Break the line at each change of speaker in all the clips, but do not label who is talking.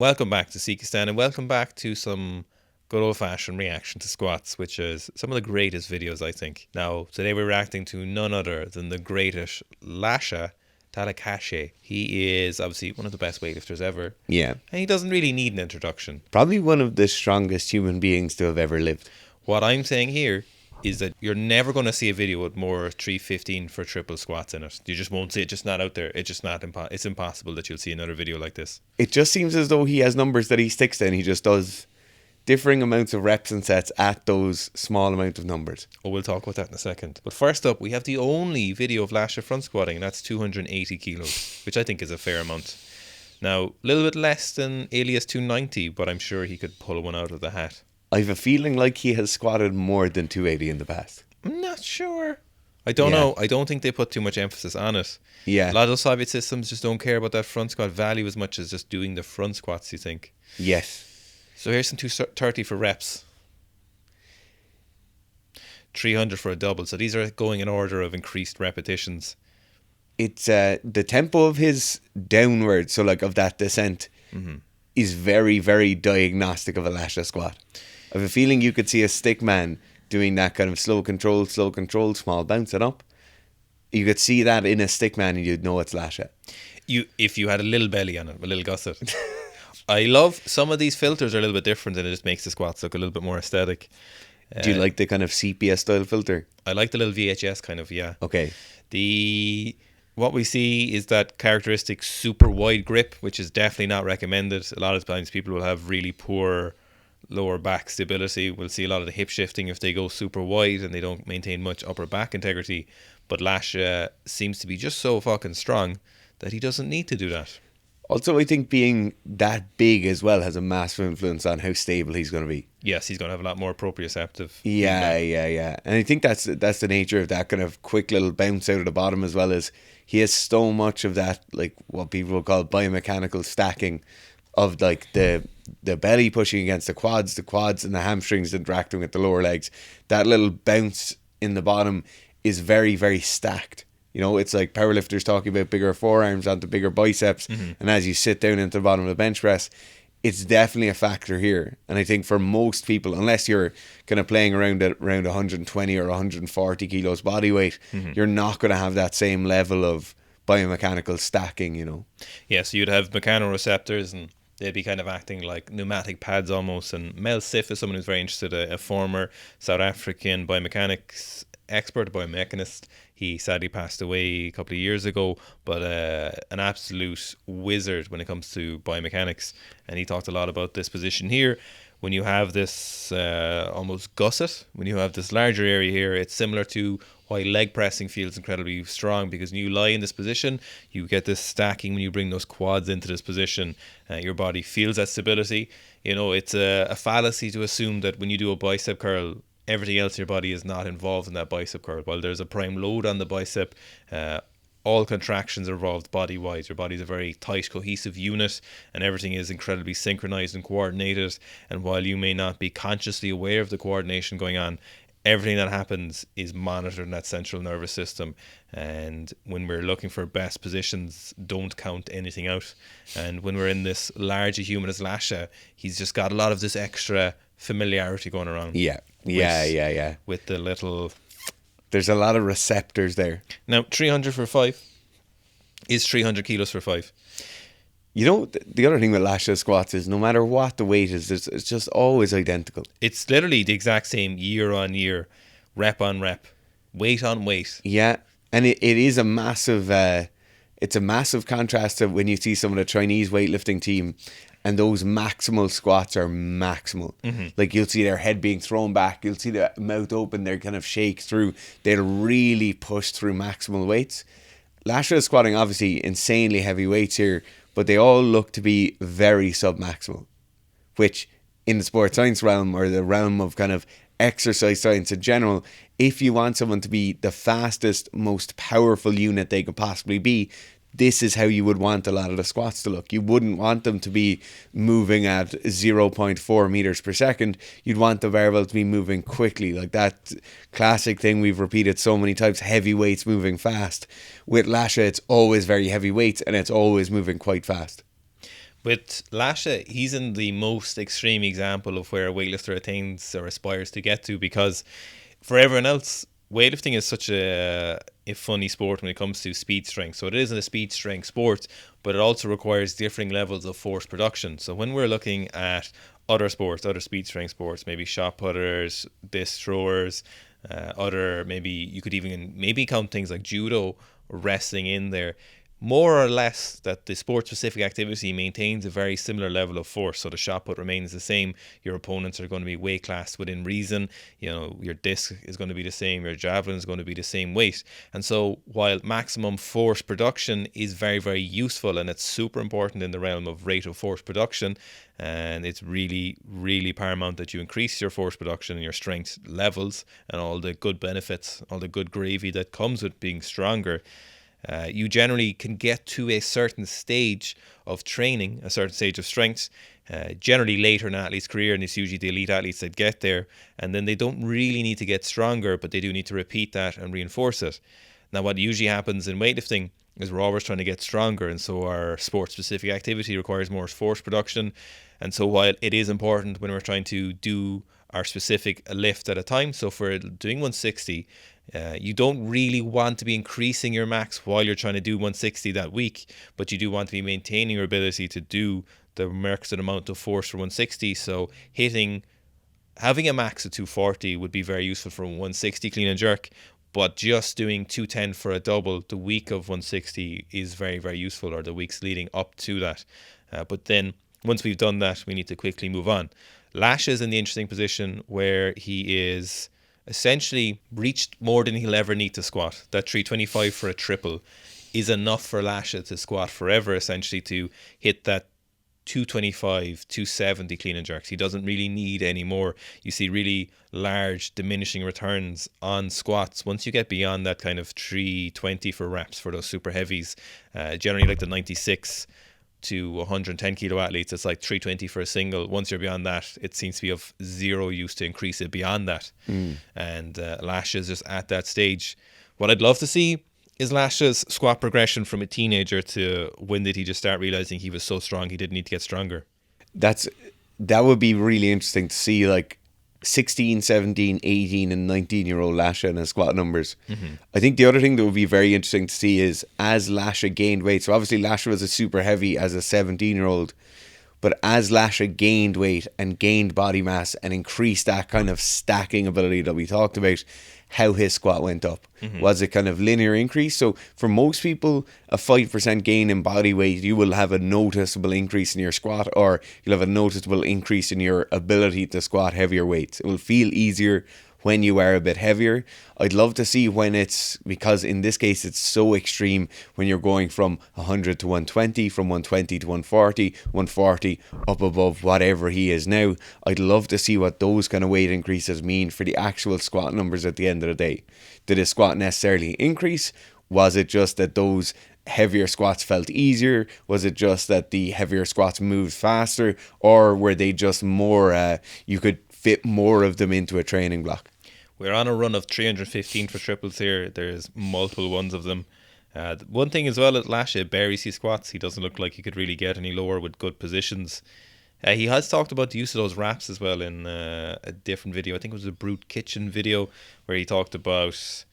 Welcome back to Sikistan and welcome back to some good old fashioned reaction to squats, which is some of the greatest videos, I think. Now, today we're reacting to none other than the greatest Lasha Talakhadze. He is obviously one of the best weightlifters ever.
Yeah.
And he doesn't really need an introduction.
Probably one of the strongest human beings to have ever lived.
What I'm saying here is that you're never going to see a video with more 315 for triple squats in it. You just won't see it. Just not out there. It's just not it's impossible that you'll see another video like this.
It just seems as though he has numbers that he sticks to, and he just does differing amounts of reps and sets at those small amount of numbers.
Oh, we'll talk about that in a second. But first up, we have the only video of Lasha front squatting, and that's 280 kilos, which I think is a fair amount. Now, a little bit less than Alias 290, but I'm sure he could pull one out of the hat.
I have a feeling like he has squatted more than 280 in the past.
I'm not sure. I don't know. I don't think they put too much emphasis on it.
Yeah.
A lot of those Soviet systems just don't care about that front squat value as much as just doing the front squats, you think.
Yes.
So here's some 230 for reps. 300 for a double. So these are going in order of increased repetitions.
It's the tempo of his downward, so like of that descent, is very, very diagnostic of a Lasha squat. I have a feeling you could see a stick man doing that kind of slow control, small bounce it up. You could see that in a stick man and you'd know it's Lasha.
If you had a little belly on it, a little gusset. I love some of these filters are a little bit different and it just makes the squats look a little bit more aesthetic.
Do you like the kind of sepia style filter?
I like the little VHS kind of, yeah.
Okay.
What we see is that characteristic super wide grip, which is definitely not recommended. A lot of times people will have really poor lower back stability. We'll see a lot of the hip shifting if they go super wide and they don't maintain much upper back integrity. But Lasha seems to be just so fucking strong that he doesn't need to do that.
Also, I think being that big as well has a massive influence on how stable he's going to be.
Yes, he's going to have a lot more proprioceptive.
Yeah. And I think that's the nature of that kind of quick little bounce out of the bottom, as well as he has so much of that, like what people will call biomechanical stacking, of like the belly pushing against the quads and the hamstrings interacting with the lower legs. That little bounce in the bottom is very, very stacked. You know, it's like powerlifters talking about bigger forearms onto bigger biceps. And as you sit down into the bottom of the bench press, it's definitely a factor here. And I think for most people, unless you're kind of playing around at around 120 or 140 kilos body weight, you're not going to have that same level of biomechanical stacking, you know.
Yeah, so you'd have mechanoreceptors and they'd be kind of acting like pneumatic pads almost. And Mel Siff is someone who's very interested, a former South African biomechanics expert, biomechanist. He sadly passed away a couple of years ago, but an absolute wizard when it comes to biomechanics. And he talked a lot about this position here. When you have this almost gusset, when you have this larger area here, it's similar to why leg pressing feels incredibly strong, because when you lie in this position, you get this stacking. When you bring those quads into this position, your body feels that stability. You know, it's a fallacy to assume that when you do a bicep curl, everything else in your body is not involved in that bicep curl. While there's a prime load on the bicep, all contractions are involved body-wise. Your body's a very tight, cohesive unit, and everything is incredibly synchronized and coordinated. And while you may not be consciously aware of the coordination going on, everything that happens is monitored in that central nervous system. And when we're looking for best positions, don't count anything out. And when we're in this larger human as Lasha, he's just got a lot of this extra familiarity going around.
Yeah.
With the little...
There's a lot of receptors there.
Now, 300 for 5 is 300 kilos for 5.
You know, the other thing with Lasha squats is no matter what the weight is, it's just always identical.
It's literally the exact same year on year, rep on rep, weight on weight.
Yeah, and it is a massive... it's a massive contrast to when you see some of the Chinese weightlifting team, and those maximal squats are maximal. Like you'll see their head being thrown back, you'll see the mouth open, they're kind of shake through. They'll really push through maximal weights. Lasha is squatting obviously insanely heavy weights here, but they all look to be very submaximal, which in the sports science realm, or the realm of kind of exercise science in general, if you want someone to be the fastest, most powerful unit they could possibly be, this is how you would want a lot of the squats to look. You wouldn't want them to be moving at 0.4 meters per second. You'd want the barbell to be moving quickly, like that classic thing we've repeated so many times, heavy weights moving fast. With Lasha, it's always very heavy weights and it's always moving quite fast.
With Lasha, he's in the most extreme example of where a weightlifter attains or aspires to get to, because for everyone else, weightlifting is such a funny sport when it comes to speed strength. So it isn't a speed strength sport, but it also requires differing levels of force production. So when we're looking at other sports, other speed strength sports, maybe shot putters, disc throwers, other, maybe you could even maybe count things like judo or wrestling in there, more or less that the sport specific activity maintains a very similar level of force. So the shot put remains the same, your opponents are going to be weight classed within reason, you know, your disc is going to be the same, your javelin is going to be the same weight. And so while maximum force production is very, very useful, and it's super important in the realm of rate of force production, and it's really, really paramount that you increase your force production and your strength levels and all the good benefits, all the good gravy that comes with being stronger, you generally can get to a certain stage of training, a certain stage of strength, generally later in an athlete's career, and it's usually the elite athletes that get there, and then they don't really need to get stronger, but they do need to repeat that and reinforce it. Now, what usually happens in weightlifting is we're always trying to get stronger, and so our sport-specific activity requires more force production, and so while it is important when we're trying to do our specific lift at a time, so if we're doing 160, you don't really want to be increasing your max while you're trying to do 160 that week, but you do want to be maintaining your ability to do the requisite amount of force for 160. So having a max of 240 would be very useful for 160 clean and jerk, but just doing 210 for a double the week of 160 is very, very useful, or the weeks leading up to that. But then once we've done that, we need to quickly move on. Lash is in the interesting position where he is essentially reached more than he'll ever need to squat. That 325 for a triple is enough for Lasha to squat forever, essentially, to hit that 225, 270 clean and jerks. He doesn't really need any more. You see really large diminishing returns on squats once you get beyond that kind of 320 for reps for those super heavies. Generally like the 96 to 110 kilo athletes, it's like 320 for a single. Once you're beyond that, it seems to be of zero use to increase it beyond that. And Lasha is just at that stage. What I'd love to see is Lasha's squat progression from a teenager to when did he just start realizing he was so strong he didn't need to get stronger.
That would be really interesting to see, like 16, 17, 18 and 19-year-old Lasha and his squat numbers. I think the other thing that would be very interesting to see is as Lasha gained weight. So obviously Lasha was a super heavy as a 17-year-old, but as Lasha gained weight and gained body mass and increased that kind of stacking ability that we talked about, how his squat went up. Was it kind of linear increase? So for most people, a 5% gain in body weight, you will have a noticeable increase in your squat, or you'll have a noticeable increase in your ability to squat heavier weights. It will feel easier when you are a bit heavier. I'd love to see when it's, because in this case it's so extreme, when you're going from 100 to 120, from 120 to 140, 140 up above whatever he is now. I'd love to see what those kind of weight increases mean for the actual squat numbers at the end of the day. Did his squat necessarily increase? Was it just that those heavier squats felt easier? Was it just that the heavier squats moved faster? Or were they just more, you could fit more of them into a training block?
We're on a run of 315 for triples here. There's multiple ones of them. One thing as well at Lasha buries his squats. He doesn't look like he could really get any lower with good positions. He has talked about the use of those wraps as well in a different video. I think it was a Brute Kitchen video where he talked about...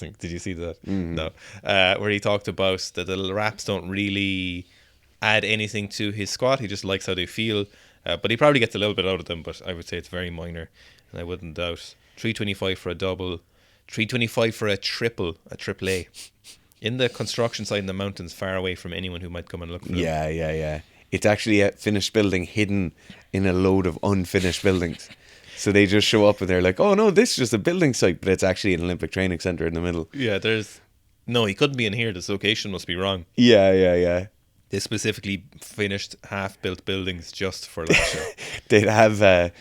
Did you see that? No. Where he talked about that the wraps don't really add anything to his squat. He just likes how they feel. But he probably gets a little bit out of them, but I would say it's very minor. And I wouldn't doubt. 325 for a double. 325 for a triple A. In the construction site in the mountains, far away from anyone who might come and look for them.
Yeah. It's actually a finished building hidden in a load of unfinished buildings. So they just show up and they're like, oh no, this is just a building site, but it's actually an Olympic training centre in the middle.
Yeah, no, he couldn't be in here. This location must be wrong.
Yeah.
They specifically finished half-built buildings just for Lasha.
They'd have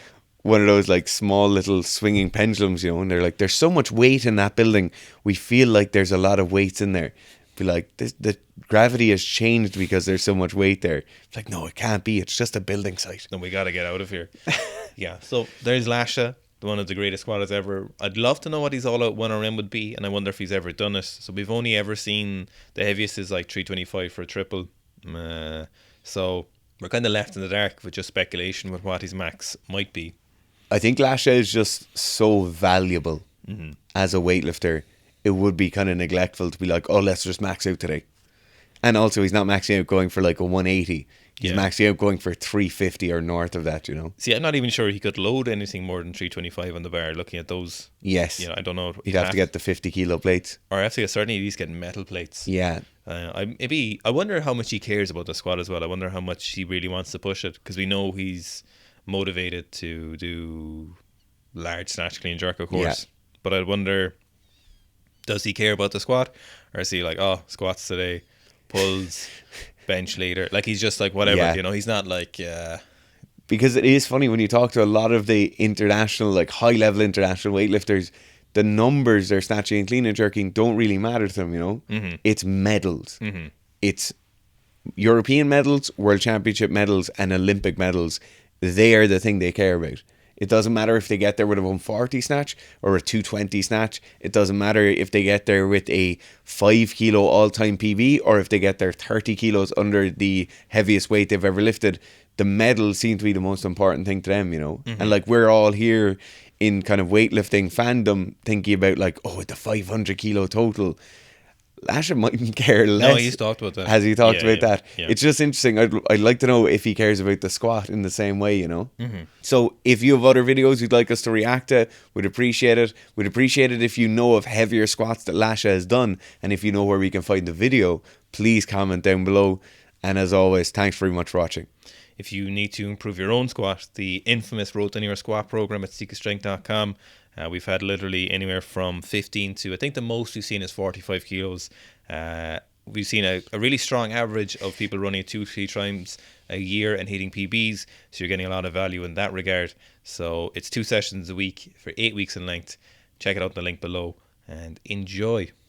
one of those like small little swinging pendulums, you know, and they're like, there's so much weight in that building. We feel like there's a lot of weights in there. Be like, the gravity has changed because there's so much weight there. It's like, no, it can't be. It's just a building site.
No, we got to get out of here. Yeah, so there's Lasha, one of the greatest squatters ever. I'd love to know what his all-out 1RM would be, and I wonder if he's ever done it. So we've only ever seen the heaviest is like 325 for a triple. So we're kind of left in the dark with just speculation with what his max might be.
I think Lasha is just so valuable as a weightlifter. It would be kind of neglectful to be like, oh, let's just max out today. And also, he's not maxing out going for like a 180. He's maxing out going for 350 or north of that, you know.
See, I'm not even sure he could load anything more than 325 on the bar. Looking at those,
Yes.
I don't know.
He'd have to get the 50 kilo plates.
Or have to get certainly at least get metal plates.
Yeah.
I wonder how much he cares about the squat as well. I wonder how much he really wants to push it, because we know he's motivated to do large snatch, clean, jerk, of course.
Yeah.
But I wonder, does he care about the squat, or is he like, oh, squats today, pulls, bench later? Like, he's just like, whatever,
Yeah.
He's not like,
Because it is funny when you talk to a lot of the international, like high level international weightlifters, the numbers they're snatching and clean and jerking don't really matter to them, you know. It's medals. It's European medals, World Championship medals, and Olympic medals. They are the thing they care about. It doesn't matter if they get there with a 140 snatch or a 220 snatch. It doesn't matter if they get there with a 5 kilo all-time PB or if they get there 30 kilos under the heaviest weight they've ever lifted. The medals seem to be the most important thing to them, you know. And like, we're all here in kind of weightlifting fandom thinking about like, oh, the 500 kilo total. Lasha mightn't care less.
no, he's talked about that.
Has he talked about that?
Yeah.
It's just interesting. I'd like to know if he cares about the squat in the same way, you know? So if you have other videos you'd like us to react to, we'd appreciate it. We'd appreciate it if you know of heavier squats that Lasha has done. And if you know where we can find the video, please comment down below. And as always, thanks very much for watching.
If you need to improve your own squat, the infamous Road to Anywhere squat program at seekstrength.com. We've had literally anywhere from 15 to, I think the most we've seen is 45 kilos. We've seen a really strong average of people running 2-3 times a year and hitting PBs. So you're getting a lot of value in that regard. So it's 2 sessions a week for 8 weeks in length. Check it out in the link below and enjoy.